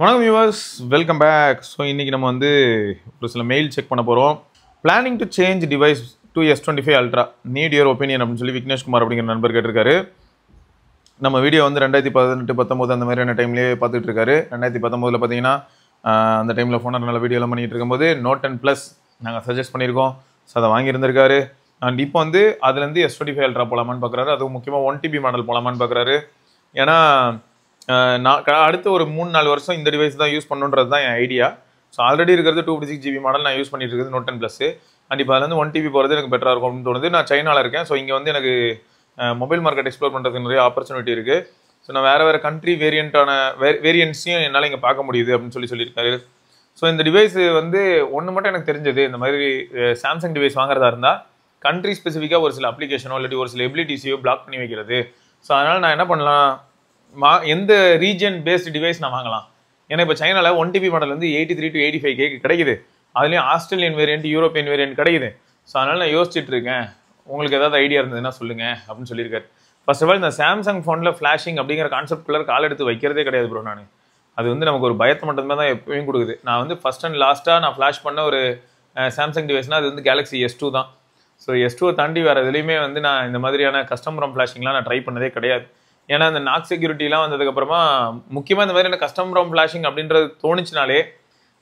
வணக்கம் viewers, welcome back. So இன்றைக்கி நம்ம வந்து ஒரு சில மெயில் செக் பண்ண போகிறோம். Planning to change device to S25 Ultra, need your opinion அப்படின்னு சொல்லி விக்னேஷ்குமார் அப்படிங்கிற நண்பர் கேட்டிருக்காரு. நம்ம வீடியோ வந்து 2018-19 அந்த மாதிரியான டைம்லேயே பார்த்துட்டு இருக்காரு. 2019 பார்த்தீங்கன்னா அந்த டைமில் ஃபோனர் நல்ல வீடியோலாம் பண்ணிகிட்டு இருக்கும்போது Note 10+ நாங்கள் சஜஸ்ட் பண்ணியிருக்கோம். ஸோ அதை வாங்கியிருந்திருக்காரு. அண்ட் இப்போ வந்து அதுலேருந்து S25 Ultra போகலாமான்னு பார்க்குறாரு. அதுவும் முக்கியமாக 1 TB மாடல் போகலாமான்னு பார்க்குறாரு. ஏன்னா நான் அடுத்த ஒரு 3-4 வருஷம் இந்த டிவைஸ் தான் யூஸ் பண்ணுன்றது தான் என் ஐடியா. ஸோ ஆல்ரெடி இருக்கிறது 256 GB மாடல் நான் யூஸ் பண்ணிட்டு இருக்குது Note 10+. அண்ட் இப்போ அதுலேருந்து 1 TB போகிறது எனக்கு பெட்டராக இருக்கும் அப்படின்னு தோணுது. நான் சைனாவில் இருக்கேன். ஸோ இங்கே வந்து எனக்கு மொபைல் மார்க்கெட் எக்ஸ்ப்ளோர் பண்ணுறதுக்கு நிறைய ஆப்பர்ச்சுனிட்டி இருக்குது. ஸோ நான் வேறு கண்ட்ரி வேரியன்ட்ஸையும் என்னால் இங்கே பார்க்க முடியுது அப்படின்னு சொல்லியிருக்காரு. ஸோ இந்த டிவைஸ் வந்து ஒன்று மட்டும் எனக்கு தெரிஞ்சது, இந்த மாதிரி சாம்சங் டிவைஸ் வாங்குறதா இருந்தால் கண்ட்ரி ஸ்பெசிஃபிக்காக ஒரு சில அப்ளிகேஷனோ இல்லாட்டி ஒரு சில எபிலிட்டிஸையோ பிளாக் பண்ணி வைக்கிறது. ஸோ அதனால் நான் என்ன பண்ணலாம், எந்த ரீஜன் பேஸ்டு டிவைஸ் நான் வாங்கலாம். ஏன்னா இப்போ சைனாவில் 1 TB மாடல் வந்து 83 to 85K கிடைக்குது. அதுலேயும் ஆஸ்திரேலியன் வேரியன்ட், யூரோப்பியன் வேரியன்ட் கிடைக்குது. ஸோ அதனால் நான் யோசிச்சுட்டு இருக்கேன். உங்களுக்கு ஏதாவது ஐடியா இருந்ததுன்னா சொல்லுங்கள் அப்படின்னு சொல்லியிருக்காரு. ஃபர்ஸ்ட் ஆஃப் ஆல் இந்த சாம்சங் ஃபோனில் ஃப்ளாஷிங் அப்படிங்கிற கான்செப்ட்குள்ளே கால் எடுத்து வைக்கிறதே கிடையாது ப்ரோ. நான் அது வந்து நமக்கு ஒரு பயத்தை மட்டுமே தான் எப்பயும் கொடுக்குது. நான் வந்து ஃபர்ஸ்ட் அண்ட் லாஸ்ட்டாக நான் ஃப்ளாஷ் பண்ண ஒரு சாம்சங் டிவைஸ்னால் அது வந்து Galaxy S2 தான். ஸோ S2 தாண்டி வேறு எதுலேயுமே வந்து நான் இந்த மாதிரியான கஸ்டம் ரோம் ஃப்ளாஷிங்லாம் நான் ட்ரை பண்ணதே கிடையாது. ஏன்னா அந்த நாக் செக்யூரிட்டிலாம் வந்ததுக்கப்புறமா முக்கியமாக இந்த மாதிரி எனக்கு கஸ்டம் ரோம் ஃப்ளாஷிங் அப்படின்றது தோணுச்சுனாலே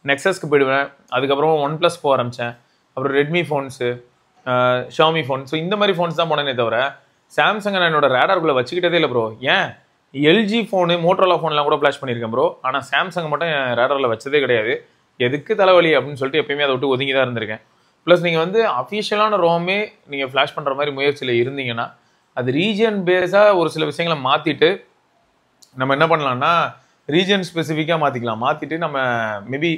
நெக்ஸஸ்க்கு போயிடுவேன். அதுக்கப்புறம் OnePlus போக ஆரம்பித்தேன். அப்புறம் Redmi phones, Xiaomi phone. So இந்த மாதிரி ஃபோன்ஸ் தான் போனேனே தவிர சாம்சங்கை நான் என்னோட ரேடார்க்குள்ளே வச்சுக்கிட்டதே இல்லை ப்ரோ. ஏன் எல்ஜி ஃபோனு, மோட்டோரோலா ஃபோன்லாம் கூட ஃப்ளாஷ் பண்ணியிருக்கேன் ப்ரோ. ஆனால் சாம்சங் மட்டும் என் ரேடாரில் வச்சதே கிடையாது. எதுக்கு தலைவலி அப்படின்னு சொல்லிட்டு எப்பயுமே அதை விட்டு ஒதுங்கி தான் இருந்திருக்கேன். ப்ளஸ் நீங்கள் வந்து அஃபிஷியலான ரோமே நீங்கள் ஃப்ளாஷ் பண்ணுற மாதிரி முயற்சியில் இருந்தீங்கன்னா அது ரீஜன் பேஸாக ஒரு சில விஷயங்களை மாற்றிட்டு நம்ம என்ன பண்ணலாம்னா ரீஜன் ஸ்பெசிஃபிக்காக மாற்றிக்கலாம். மாற்றிட்டு நம்ம மேபி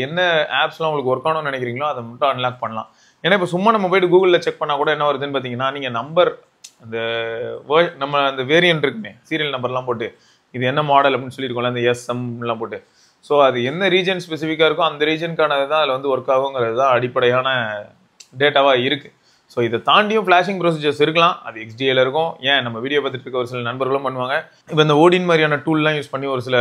என்ன ஆப்ஸ்லாம் உங்களுக்கு ஒர்க் ஆகணும்னு நினைக்கிறீங்களோ அதை மட்டும் அன்லாக் பண்ணலாம். ஏன்னா இப்போ சும்மா நம்ம போய்ட்டு கூகுளில் செக் பண்ணால் கூட என்ன வருதுன்னு பார்த்தீங்கன்னா, நீங்கள் நம்பர் அந்த நம்ம அந்த வேரியன்ட் இருக்குமே சீரியல் நம்பர்லாம் போட்டு இது என்ன மாடல் அப்படின்னு சொல்லியிருக்கோம்ல, அந்த SMலாம் போட்டு, ஸோ அது என்ன ரீஜன் ஸ்பெசிஃபிக்காக இருக்கோ அந்த ரீஜனுக்கானது தான் அதில் வந்து ஒர்க் ஆகுங்கிறது தான் அடிப்படையான டேட்டாவாக இருக்குது. ஸோ இதை தாண்டியும் ஃப்ளாஷிங் ப்ரொசீஜர்ஸ் இருக்கலாம். அது XDAல இருக்கும். ஏன் நம்ம வீடியோ பார்த்துட்டு இருக்க ஒரு சில நண்பர்களும் பண்ணுவாங்க. இப்போ இந்த ஓடின் மாதிரியான டூல்லாம் யூஸ் பண்ணி ஒரு சில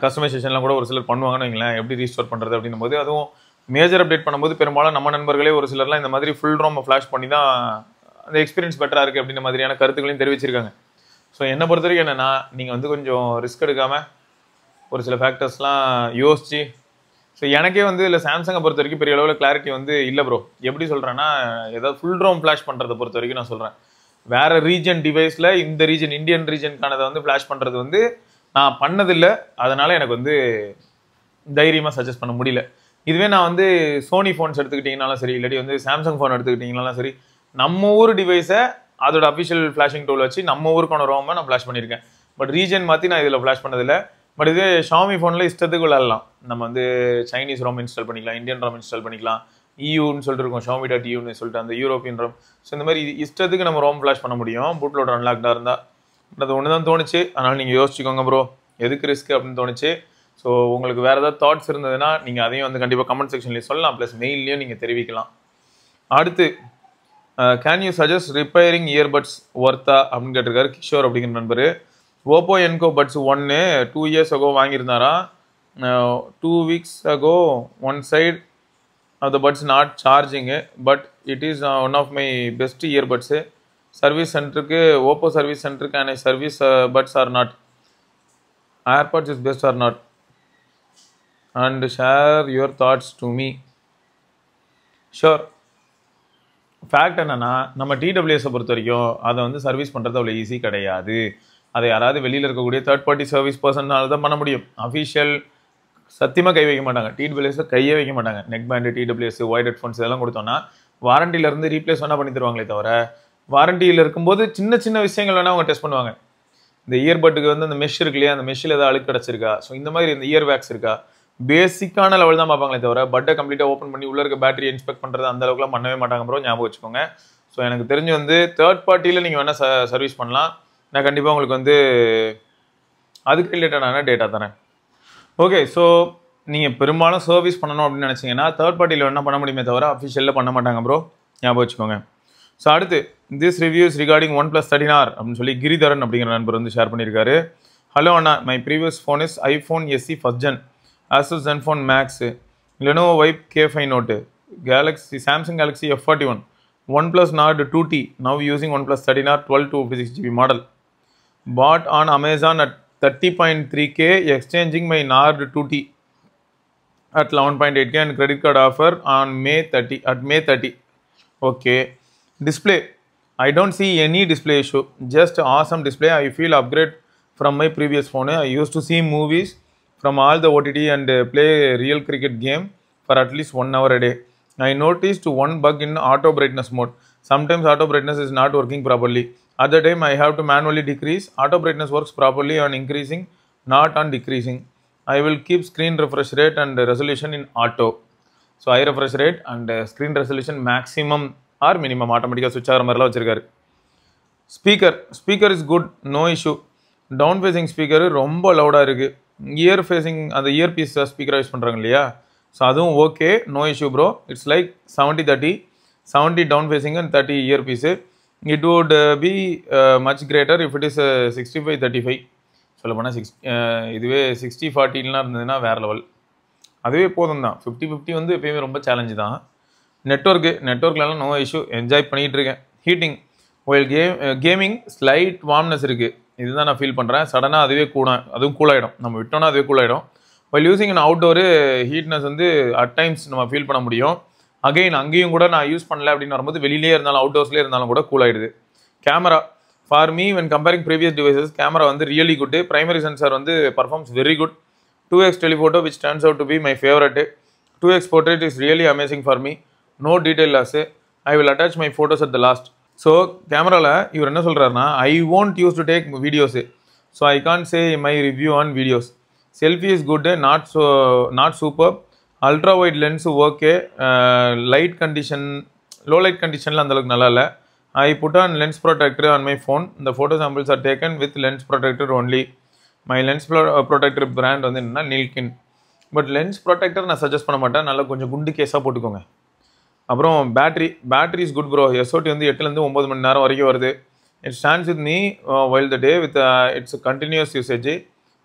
கஸ்டமைசேஷன்லாம் கூட ஒரு சிலர் பண்ணுவாங்கன்னு வைங்களேன். எப்படி ரீஸ்டோர் பண்ணுறது அப்படின்னும் போது, அதுவும் மேஜர் அப்டேட் பண்ணும்போது பெரும்பாலும் நம்ம நண்பர்களே ஒரு சிலர்லாம் இந்த மாதிரி ஃபுல் ரோம் ஃப்ளாஷ் பண்ணி தான் அந்த எக்ஸ்பீரியன்ஸ் பெட்டராக இருக்குது அப்படின்ற மாதிரியான கருத்துக்களையும் தெரிவிச்சிருக்காங்க. ஸோ என்னை பொறுத்த வரைக்கும் என்னென்னா, நீங்கள் வந்து கொஞ்சம் ரிஸ்க் எடுக்காமல் ஒரு சில ஃபேக்டர்ஸ்லாம் யோசிச்சு. ஸோ எனக்கே வந்து இல்லை சாம்சங்கை பொறுத்த வரைக்கும் பெரிய அளவில் கிளாரிட்டி வந்து இல்லை ப்ரோ. எப்படி சொல்கிறேன்னா, ஏதாவது ஃபுல் ரோம் ஃப்ளாஷ் பண்ணுறதை பொறுத்த வரைக்கும் நான் சொல்கிறேன், வேறு ரீஜன் டிவைஸில் இந்த ரீஜன் இந்தியன் ரீஜனுக்கானதை வந்து ஃப்ளாஷ் பண்ணுறது வந்து நான் பண்ணதில்லை. அதனால் எனக்கு வந்து தைரியமாக சஜஸ்ட் பண்ண முடியல. இதுவே நான் வந்து சோனி ஃபோன்ஸ் எடுத்துக்கிட்டிங்கனாலும் சரி, இல்லாட்டி வந்து சாம்சங் ஃபோன் எடுத்துக்கிட்டிங்கனாலும் சரி, நம்ம ஊர் டிவைஸை அதோட அஃபிஷியல் ஃப்ளாஷிங் டூல் வச்சு நம்ம ஊருக்கான ரோமை நான் ஃப்ளாஷ் பண்ணியிருக்கேன். பட் ரீஜன் மாற்றி நான் இதில் ஃப்ளாஷ் பண்ணதில்லை. பட் இதே ஷாமி ஃபோனில் இஷ்டத்துக்கு விளாடலாம். நம்ம வந்து சைனீஸ் ரோம் இன்ஸ்டால் பண்ணிக்கலாம், இந்தியன் ரோம் இன்ஸ்டால் பண்ணிக்கலாம், EUன்னு சொல்லிட்டு இருக்கோம், Xiaomi.EUன்னு சொல்லிட்டு அந்த யூரோப்பியன் ரோம். ஸோ இந்த மாதிரி இஷ்டத்துக்கு நம்ம ரோம் ஃப்ளாஷ் பண்ண முடியும் பூட்லோட அன்லாக்டாக இருந்தால். அது ஒன்று தான் தோணுச்சு. அதனால் நீங்கள் யோசிச்சுக்கோங்க ப்ரோ, எதுக்கு ரிஸ்க் அப்படின்னு தோணுச்சு. ஸோ உங்களுக்கு வேறு ஏதாவது தாட்ஸ் இருந்ததுன்னா நீங்கள் அதையும் வந்து கண்டிப்பாக கமெண்ட் செக்ஷன்லேயே சொல்லலாம். ப்ளஸ் மெயிலையும் நீங்கள் தெரிவிக்கலாம். அடுத்து can you suggest repairing earbuds ஒர்த்தா அப்படின்னு கேட்டிருக்காரு கிஷோர் அப்படிங்கிற நண்பர். Oppo Enco buds 1 2 years ago வாங்கியிருந்தாரா. 2 weeks ago one side of the buds not charging, but it is one of my best earbuds. Service சென்டருக்கு, ஓப்போ சர்வீஸ் சென்டருக்கு and service buds or not, AirPods is best or not, and share your thoughts to me. Sure. Fact என்னென்னா, நம்ம TWSஐ பொறுத்த வரைக்கும் அதை வந்து service பண்ணுறது அவ்வளோ ஈஸி கிடையாது. அதை யாராவது வெளியில் இருக்கக்கூடிய தேர்ட் பார்ட்டி சர்வீஸ் பர்சனால தான் பண்ண முடியும். அஃபிஷியல் சத்தியமாக கை வைக்க மாட்டாங்க. TWS கையே வைக்க மாட்டாங்க. Neck band, TWS, wired headphones இதெல்லாம் கொடுத்தோன்னா வாரண்டியிலேருந்து ரீப்ளேஸ் வேணால் பண்ணி தருவாங்களே தவிர, வாரண்டியில் இருக்கும்போது சின்ன சின்ன விஷயங்கள் வேணால் அவங்க டெஸ்ட் பண்ணுவாங்க. இந்த இயர்பட்டுக்கு வந்து அந்த மெஷ் இருக்கு இல்லையா, அந்த மெஷ்ஷில் ஏதாவது அழுக்கு கிடச்சிருக்கா, ஸோ இந்த மாதிரி இந்த இயர் வேக்ஸ் இருக்கா, பேசிக்கான லெவல் தான் பார்ப்பாங்களே தவிர பட்டை கம்ப்ளீட்டாக ஓப்பன் பண்ணி உள்ளே இருக்க பேட்டரி இன்ஸ்பெக்ட் பண்ணுறது அந்த அளவுக்குலாம் பண்ணவே மாட்டாங்க ப்ரோ. ஞாபகம் வச்சுக்கோங்க. ஸோ எனக்கு தெரிஞ்சு வந்து தேர்ட் பார்ட்டியில் நீங்கள் வேணால் சர்வீஸ் பண்ணலாம். நான் கண்டிப்பாக உங்களுக்கு வந்து அதுக்கு ரிலேட்டடான டேட்டா தரேன். ஓகே, ஸோ நீங்கள் பெரும்பாலும் சர்வீஸ் பண்ணணும் அப்படின்னு நினச்சிங்கன்னா தேர்ட் பார்ட்டியில் என்ன பண்ண முடியுமே தவிர அஃபிஷியலில் பண்ண மாட்டாங்க ப்ரோ. ஞாபகம் வச்சுக்கோங்க. ஸோ அடுத்து this reviews regarding OnePlus 13R அப்படின்னு சொல்லி கிரிதரன் அப்படிங்கிற நண்பர் வந்து ஷேர் பண்ணியிருக்காரு. Hello Anna, my previous phone is iPhone SE first gen, Asus Zenfone Max, Lenovo Vibe K5 Note, Samsung Galaxy F41, OnePlus Nord 2T, now using OnePlus 13R 12 to 56GB model. Bought on Amazon at 30.3k, exchanging my Nord 2T at 11.8k and credit card offer on May 30. Okay. Display. I don't see any display issue. Just awesome display. I feel upgrade from my previous phone. I used to see movies from all the OTT and play real cricket game for at least 1 hour a day. I noticed one bug in auto brightness mode. Sometimes auto brightness is not working properly. At the time I have to manually decrease. Auto brightness works properly on increasing, not on decreasing. I will keep screen refresh rate and resolution in auto. So high refresh rate and screen resolution maximum or minimum automatically switch ஆகிற மாதிரிலாம் வச்சிருக்காரு. Speaker is good, no issue. Down facing speaker ரொம்ப லவுடாக இருக்குது. Ear facing அந்த ear piece ஸ்பீக்கராக use பண்ணுறாங்க இல்லையா, ஸோ அதுவும் okay, no issue bro. It's like 70-30, 70 down facing and 30 ear piece. It would be much greater if it is 65-35. சொல்ல போனால் இதுவே 60-40லாம் இருந்ததுன்னா வேறு லெவல். அதுவே போதும் தான். 50-50 வந்து எப்பயுமே ரொம்ப சேலஞ்சு தான். நெட்ஒர்க்லாம் நோ இஷ்யூ, என்ஜாய் பண்ணிகிட்டு இருக்கேன். Heating while gaming slight warmness இருக்குது, இதுதான் நான் ஃபீல் பண்ணுறேன். சடனாக அதுவும் கூலாகிடும், நம்ம விட்டோன்னா அதுவே கூலாகிடும். ஒயில் யூஸிங் அண்ட் அவுட்டோரு ஹீட்னஸ் வந்து அட் டைம்ஸ் நம்ம ஃபீல் பண்ண முடியும். அகெயின் அங்கேயும் கூட நான் யூஸ் பண்ணல அப்படின்னு வரும்போது வெளியிலே இருந்தாலும் அவுட்டோர்ஸ்லேயே இருந்தாலும் கூட கூலாகிடுது. Camera for me when comparing previous devices, camera வந்து ரியலி குட். பிரைமரி சென்சார் வந்து performs very good. 2x telephoto which turns out to be my favorite. 2x portrait is really amazing for me. No detail loss. I will attach my photos at the last. So camera இவர் என்ன சொல்றாருன்னா, I won't use to take videos, so I can't say my review on videos. Selfie is good, not superb. Ultra wide lens okay. Light condition, low light conditionல அந்த அளவுக்கு நல்லா இல்ல. I put on lens protector on my phone. The photo samples are taken with lens protector only. My lens protector brand வந்து என்னன்னா Nillkin. But lens protector நான் suggest பண்ண மாட்டேன், நல்லா கொஞ்சம் குண்டு கேஸாக போட்டுக்கோங்க. அப்புறம் battery is good bro. SOT வந்து 8லேருந்து 9 மணி நேரம் வரைக்கும் வருது. It stands with me while the day with its continuous usage.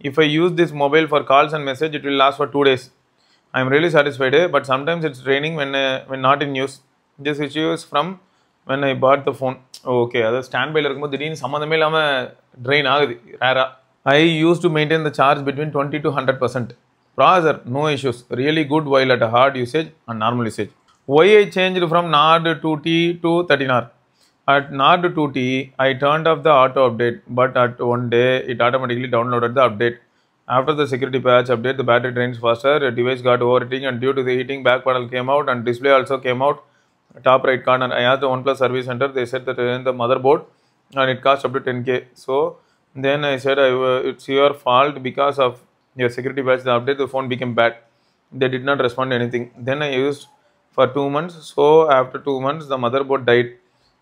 If I use this mobile for calls and message it will last for 2 days. I am really satisfied, but sometimes it's draining when not in use. This issues from when I bought the phone. Okay, அதாவது stand பையில் இருக்கும்போது திடீர்னு சம்மந்தமே இல்லாமல் train ஆகுது ரேராக. I used to maintain the charge between 20 to 100%. Processor, no issues. Really good while at a hard usage and normal usage. Why I changed from Nord 2T to 13R? At Nord 2T, I turned off the auto update, but at one day, it automatically downloaded the update. After the security patch update, the battery drains faster, the device got overheating, and due to the heating, back panel came out and display also came out. Top right corner. I asked the OnePlus service center, they said that in the motherboard, and it cost up to 10k. So, then I said, it's your fault because of your security patch, the update, the phone became bad. They did not respond to anything. Then I used for 2 months. So after 2 months, the motherboard died.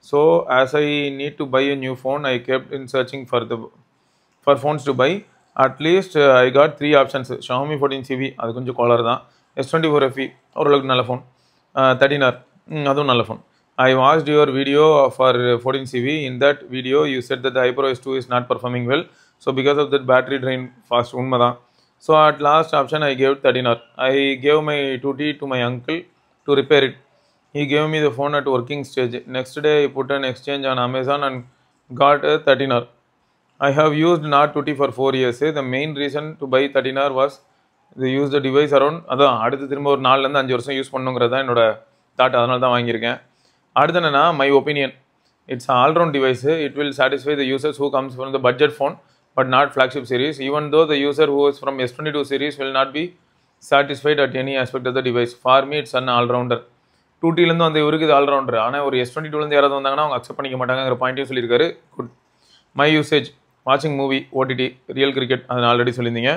So as I need to buy a new phone, I kept in searching for phones to buy. At least I got 3 options. Xiaomi 14CV, அது கொஞ்சம் collar தான். S24 FE, ஓரளவுக்கு நல்ல phone. 13R, அதுவும் நல்ல phone. I watched your video for 14CV. In that video, you said that the HyperOS 2 is not performing well. So because of that battery drain fast, unmada. So at last option, I gave 13R. I gave my 2T to my uncle to repair it. He gave me the phone at working stage. Next day, I put an exchange on Amazon and got a 13R. I have used Nord 2T for 4 years. The main reason to buy 13R was they use the device around. அதான் அடுத்து திரும்ப ஒரு 4லேருந்து 5 வருஷம் use பண்ணுங்கிறது தான் என்னோட thought. அதனால தான் வாங்கியிருக்கேன். அடுத்து என்னன்னா, my opinion, it's all round device. It will satisfy the users who comes from the budget phone but not flagship series. Even though the user who is from S22 series will not be satisfied at any aspect of the device. For me it's an all rounder. 2Tலேருந்து வந்து இவருக்கு இது allrounder. ஆனால் ஒரு S22லேருந்து யாராவது வந்தாங்கன்னா அவங்க accept பண்ணிக்க மாட்டாங்கிற பாயிண்ட்டையும் சொல்லியிருக்காரு. குட். மை யூசேஜ், வாட்சிங் மூவி, OTT, ரியல் கிரிக்கெட், அது நான் ஆல்ரெடி சொல்லியிருந்தீங்க.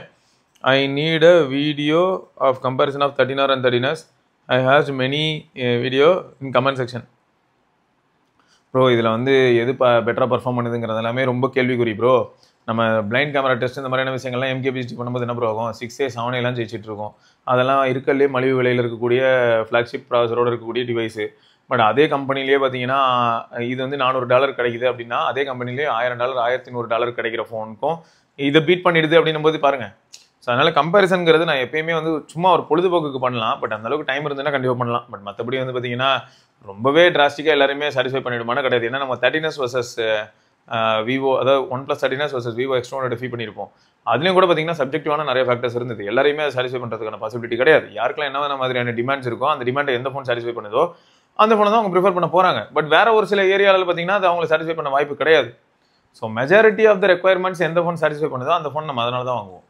I need a video of comparison of 13R and 13S. I have many video in comment section. Bro இதில் வந்து எது பெட்டராக பர்ஃபார்ம் பண்ணுதுங்கிறது எல்லாமே ரொம்ப கேள்விக்குறி ப்ரோ. நம்ம பிளைண்ட் கேமரா டெஸ்ட் இந்த மாதிரியான விஷயங்கள்லாம் MKBHD பண்ணும்போது என்ன ப்ரோ ஆகும், 6A 7Aலாம் ஜெயிச்சிட்டு இருக்கோம். அதெல்லாம் இருக்கலே மலிவு விலையில் இருக்கக்கூடிய ஃப்ளாக்ஷிப் ப்ராசரோடு இருக்கக்கூடிய டிவைஸு. பட் அதே கம்பெனிலேயே பார்த்தீங்கன்னா இது வந்து $400 கிடைக்குது அப்படின்னா, அதே கம்பெனிலேயே $1000 $1100 கிடைக்கிற ஃபோனுக்கும் இதை பீட் பண்ணிடுது அப்படின்னும் போது பாருங்க. ஸோ அதனால கம்பேரிசன்ங்கிறது நான் எப்பயுமே வந்து சும்மா ஒரு பொழுதுபோக்குக்கு பண்ணலாம். பட் அந்த அளவுக்கு டைம் இருந்ததுன்னா கண்டிப்பாக பண்ணலாம். பட் மற்றபடி வந்து பார்த்தீங்கன்னா ரொம்பவே டிராஸ்டிக்காக எல்லாருமே சாட்டிஸ்ஃபை பண்ணிடுமானா கிடையாது. ஏன்னா நம்ம 13s வர்சஸ் விவோ, அதாவது OnePlus 13s versus Vivo X1 feel பண்ணியிருப்போம். அதுலேயும் கூட பார்த்தீங்கன்னா சப்ஜெக்டிவான நிறைய ஃபேக்டர்ஸ் இருந்தது. எல்லாரையுமே அதை சாட்டிஸ்ஃபை பண்ணுறதுக்கான பாசிபிலிட்டி கிடையாது. யாருக்கெல்லாம் என்ன மாதிரியான டிமாண்ட்ஸ் இருக்கோ அந்த டிமாண்டை எந்த ஃபோன் சாட்டிஸ்ஃபை பண்ணுதோ அந்த ஃபோனை தான் அவங்க ப்ரிஃபர் பண்ண போகிறாங்க. பட் வேற ஒரு சில ஏரியாவில் பார்த்தீங்கன்னா அது அவங்களை சாட்டிஸ்ஃபை பண்ண வாய்ப்பு கிடையாது. So majority of the requirements எந்த ஃபோன் சாட்டிஸ்ஃபை பண்ணுதோ அந்த ஃபோன் நம்ம அதனால தான் வாங்குவோம்.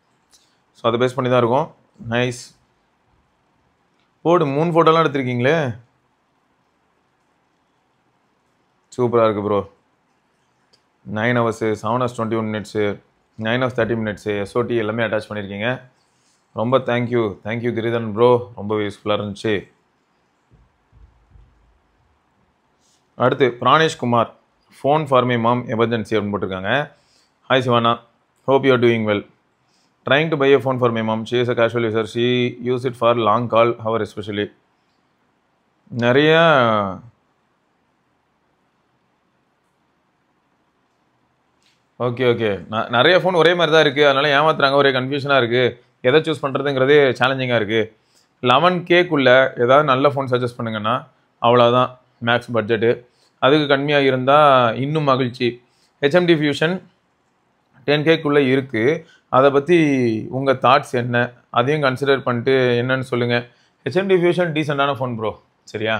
ஸோ அதை பேஸ் பண்ணி தான் இருக்கும். நைஸ் போடு, 3 ஃபோட்டோலாம் எடுத்திருக்கீங்களே, சூப்பராக இருக்குது bro. 9 hours, 7 hours 21 minutes, 9 hours 30 minutes, SOT எல்லாமே அட்டாச் பண்ணியிருக்கீங்க. ரொம்ப தேங்க்யூ கிரிதன் ப்ரோ, ரொம்ப யூஸ்ஃபுல்லாக இருந்துச்சு. அடுத்து Pranesh Kumar, phone for my mom emergency அப்படின்னு போட்டிருக்காங்க. Hi Sivana, hope you are doing well. Trying to buy a phone for my mom. She is a casual user. She use it for long call hour especially. நிறைய okay நிறைய phone ஒரே மாதிரி தான் இருக்குது. அதனால ஏமாத்துறாங்க, ஒரே கன்ஃபியூஷனாக இருக்குது. எதை சூஸ் பண்ணுறதுங்கிறதே சேலஞ்சிங்காக இருக்குது. 11Kக்குள்ளே ஏதாவது நல்ல ஃபோன் சஜஸ்ட் பண்ணுங்கன்னா அவ்வளோதான் மேக்ஸ் பட்ஜெட்டு. அதுக்கு கம்மியாக இருந்தால் இன்னும் மகிழ்ச்சி. ஹெச்எம்டி ஃபியூஷன் 10Kக்குள்ளே இருக்குது. அதை பற்றி உங்கள் தாட்ஸ் என்ன, அதையும் கன்சிடர் பண்ணிட்டு என்னன்னு சொல்லுங்கள். ஹெச்எம்டி ஃபியூஷன் டீசெண்டான ஃபோன் ப்ரோ, சரியா?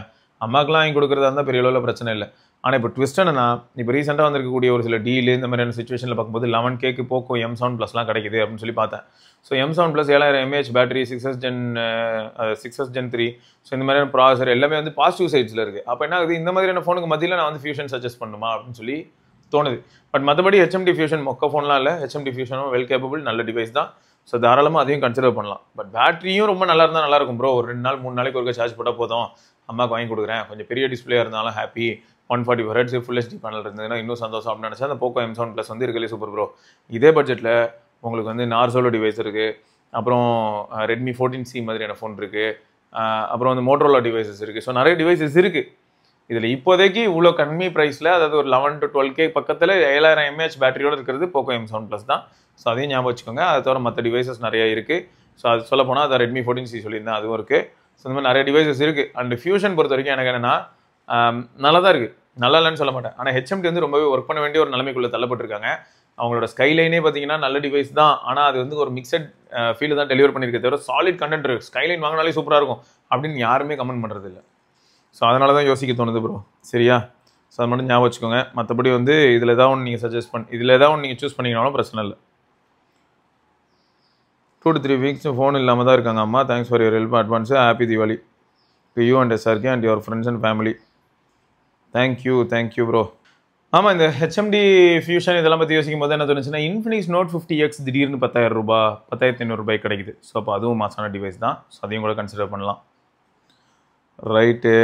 அம்மாக்கெலாம் வாங்கி கொடுக்குறதா இருந்தால் பெரிய அளவில் பிரச்சனை இல்லை. ஆனால் இப்போ ட்விஸ்ட் என்னன்னா, இப்போ ரீசெண்டாக வந்திருக்கக்கூடிய ஒரு சில டீலு இந்த மாதிரியான சுச்சுவேஷனில் பார்க்கும்போது 11Kக்கு போக்கோ M7+லாம் கிடைக்குது அப்படின்னு சொல்லி பார்த்தேன். So M7+ 7000 mAh battery, 6S Gen 3, so இந்த மாதிரியான ப்ராசர் எல்லாமே வந்து பாசிட்டிவ் சைட்ஸில் இருக்குது. அப்போ என்ன ஆகுது, இந்த மாதிரியான ஃபோனுக்கு மத்தியில் நான் வந்து ஃபியூஷன் சஜஸ்ட் பண்ணுமா அப்படின்னு சொல்லி தோணுது. பட் மற்றபடி ஹெச்எம்டி ஃபியூஷன் மொக்க ஃபோன்லாம் இல்லை. ஹெச்எம்டி ஃபியூஷனும் வெல் கேப்பபிள், நல்ல டிவைஸ் தான். ஸோ தாராளமாக அதையும் கன்சிடர் பண்ணலாம். பட் பேட்டரியும் ரொம்ப நல்லா இருந்தால் நல்லாயிருக்கும் ப்ரோ. ஒரு 2 நாள் 3 நாளைக்கு ஒருக்க சார்ஜ் போட்டால் போதும், அம்மாவுக்கு வாங்கி கொடுக்குறேன், கொஞ்சம் பெரிய டிஸ்பிளேயாக இருந்தாலும் happy, 144 Hz full HD panel இருந்ததுன்னா இன்னும் சந்தோஷம் அப்படின்னு நினச்சா அந்த போக்கோ M7+ வந்து இருக்கலே சூப்பர் ப்ரோ. இதே பட்ஜெட்டில் உங்களுக்கு வந்து நார்சோலோ டிவைஸ் இருக்குது, அப்புறம் Redmi 14C மாதிரியான ஃபோன் இருக்குது, அப்புறம் வந்து மோட்டோரோலா டிவைசஸ் இருக்குது. ஸோ நிறைய டிவைசஸ் இருக்குது. இதில் இப்போதைக்கு இவ்வளோ கம்மி ப்ரைஸில், அதாவது ஒரு 11 to 12K பக்கத்தில் 7000 mAh பேட்டரியோடு இருக்கிறது போக்கோ M7+ தான். ஸோ அதையும் ஞாபகம் வச்சுக்கோங்க. அதை தவிர மற்ற டிவைசஸ் நிறைய இருக்குது. ஸோ அது சொல்ல போனால் அதை Redmi 14C சொல்லியிருந்தேன், அதுவும் இருக்குது. ஸோ இந்த மாதிரி நிறைய டிவைசஸ் இருக்குது. அண்ட் ஃபியூஷன் பொறுத்த வரைக்கும் எனக்கு என்னென்னா நல்லா தான் இருக்குது, நல்லா இல்லைன்னு சொல்ல மாட்டேன். ஆனால் ஹெச்எம்டி வந்து ரொம்பவே ஒர்க் பண்ண வேண்டிய ஒரு நிலைமைக்குள்ளே தள்ளப்பட்டிருக்காங்க. அவங்களோட ஸ்கைலைனே பார்த்தீங்கன்னா நல்ல டிவைஸ் தான், ஆனால் அது வந்து ஒரு மிக்சட் ஃபீல் தான் டெலிவர் பண்ணியிருக்க தவிர சாலிட் கண்டென்ட் இருக்குது. ஸ்கைலைன் வாங்கினாலே சூப்பராக இருக்கும் அப்படின்னு யாருமே கமெண்ட் பண்ணுறது இல்லை. ஸோ அதனால தான் யோசிக்க தோணுது ப்ரோ, சரியா? ஸோ அது மட்டும் ஞாபகம் வச்சுக்கோங்க. மற்றபடி வந்து இதில் ஏதாவது ஒன்று நீங்கள் சஜஸ்ட் இதில் ஏதாவது ஒன்று நீங்கள் சூஸ் பண்ணிங்கனாலும் பிரச்சனை இல்லை. 2 to 3 weeks ஃபோன் இல்லாமல் தான் இருக்காங்க அம்மா. Thanks for your help advance. Happy Deepavali to you and SRK and your friends and family. Thank you bro. ஆமாம், இந்த ஹெச்எம்டி ஃபியூஷன் இதெல்லாம் பற்றி யோசிக்கும் போது என்ன தோணுச்சுன்னா, Infinix Note 50X திடீர்னு 10,000 ரூபாய் 10,500 ரூபாய் கிடைக்குது. ஸோ அப்போ அதுவும் மாசான டிவைஸ் தான். ஸோ அதையும் கூட கன்சிடர் பண்ணலாம். Right,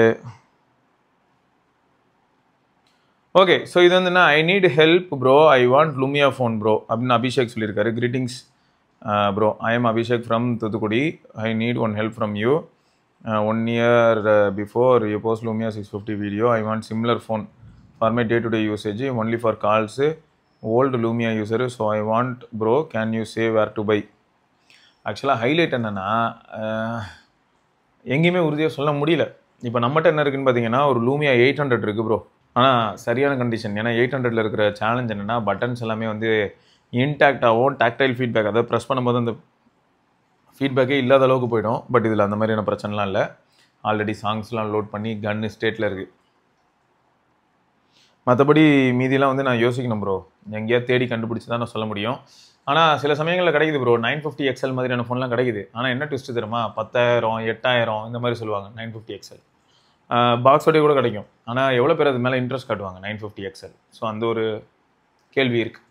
okay. ஸோ இது வந்து என்ன, I need help bro, I want Lumia phone bro அப்படின்னு அபிஷேக் சொல்லியிருக்காரு. Greetings bro, I am Abhishek from Thoothukudi. I need one help from you. 1 year before you post Lumia 650 video, I want similar phone for my day-to-day usage, only for calls. Old Lumia user, so I want bro, can you say where to buy? Actually highlight என்னன்னா, எங்கேயுமே உறுதியாக சொல்ல முடியல. இப்போ நம்மகிட்ட என்ன இருக்குன்னு பார்த்தீங்கன்னா, ஒரு Lumia 800 இருக்குது ப்ரோ. ஆனால் சரியான கண்டிஷன். ஏன்னா 800ல் இருக்கிற சேலஞ்ச் என்னென்னா, பட்டன்ஸ் எல்லாமே வந்து இன்டாக்டாகவும் டாக்டைல் ஃபீட்பேக், அதாவது ப்ரெஸ் பண்ணும்போது அந்த ஃபீட்பேக்கே இல்லாத அளவுக்கு போய்டும். பட் இதில் அந்த மாதிரியான பிரச்சனைலாம் இல்லை. ஆல்ரெடி சாங்ஸ்லாம் லோட் பண்ணி கன்னு ஸ்டேட்டில் இருக்குது. மற்றபடி மீதியெல்லாம் வந்து நான் யோசிக்கணும் ப்ரோ, எங்கேயா தேடி கண்டுபிடிச்சி தான் நான் சொல்ல முடியும். ஆனால் சில சமயங்களில் கிடைக்குது ப்ரோ, 950 XL மாதிரியான ஃபோன்லாம் கிடைக்குது. ஆனால் என்ன ட்விஸ்ட்டு தெரியுமா, 10,000 8,000 இந்த மாதிரி சொல்லுவாங்க 950 XL. பாக்ஸோடய கூட கிடைக்கும். ஆனால் எவ்வளோ பேர் அது மேலே இன்ட்ரெஸ்ட் காட்டுவாங்க 950 XL? ஸோ அந்த ஒரு கேள்வி இருக்குது.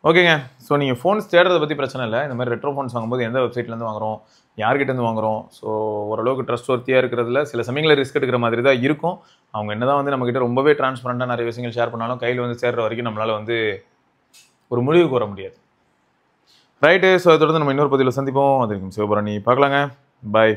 ஓகேங்க. ஸோ நீங்கள் ஃபோன்ஸ் தேடுறதை பற்றி பிரச்சனை இல்லை. இந்த மாதிரி ரெட்ரோ ஃபோன்ஸ் வாங்கும்போது எந்த வெப்சைட்லேருந்து வாங்குகிறோம், யார்கிட்டேருந்து வாங்குகிறோம், ஸோ ஓரளவுக்கு ட்ரஸ்ட் ஒர்த்தியாக இருக்கிறதுல சில சமயங்களில் ரிஸ்க் எடுக்கிற மாதிரி தான் இருக்கும். அவங்க என்ன தான் வந்து நம்மக்கிட்ட ரொம்பவே டிரான்ஸ்பரண்ட்டாக நிறைய விஷயங்கள் ஷேர் பண்ணாலும் கையில் வந்து சேர்ற வரைக்கும் நம்மளால் வந்து ஒரு முடிவுக்கு வர முடியாது. ரைட்டு. ஸோ அதை தொடர்ந்து நம்ம இன்னொரு பதிவில் சந்திப்போம். அது வரைக்கும் சிவபுரணி பார்க்கலாங்க. பாய்.